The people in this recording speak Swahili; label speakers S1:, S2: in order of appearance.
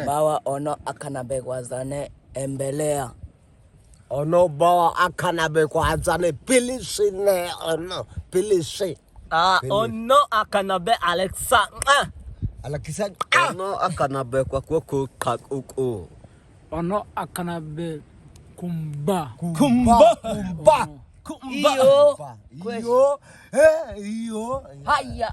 S1: Bawa ono akanabegwazane embelea.
S2: Ono bawa akanabegwazane pilisine ono pilisi.
S1: Ono akanabe Alexa.
S2: Alexa. Ono akanabe kwa kuku.
S3: Ono akanabe kumba.
S1: Iyo.
S2: Iyo.
S1: Haya.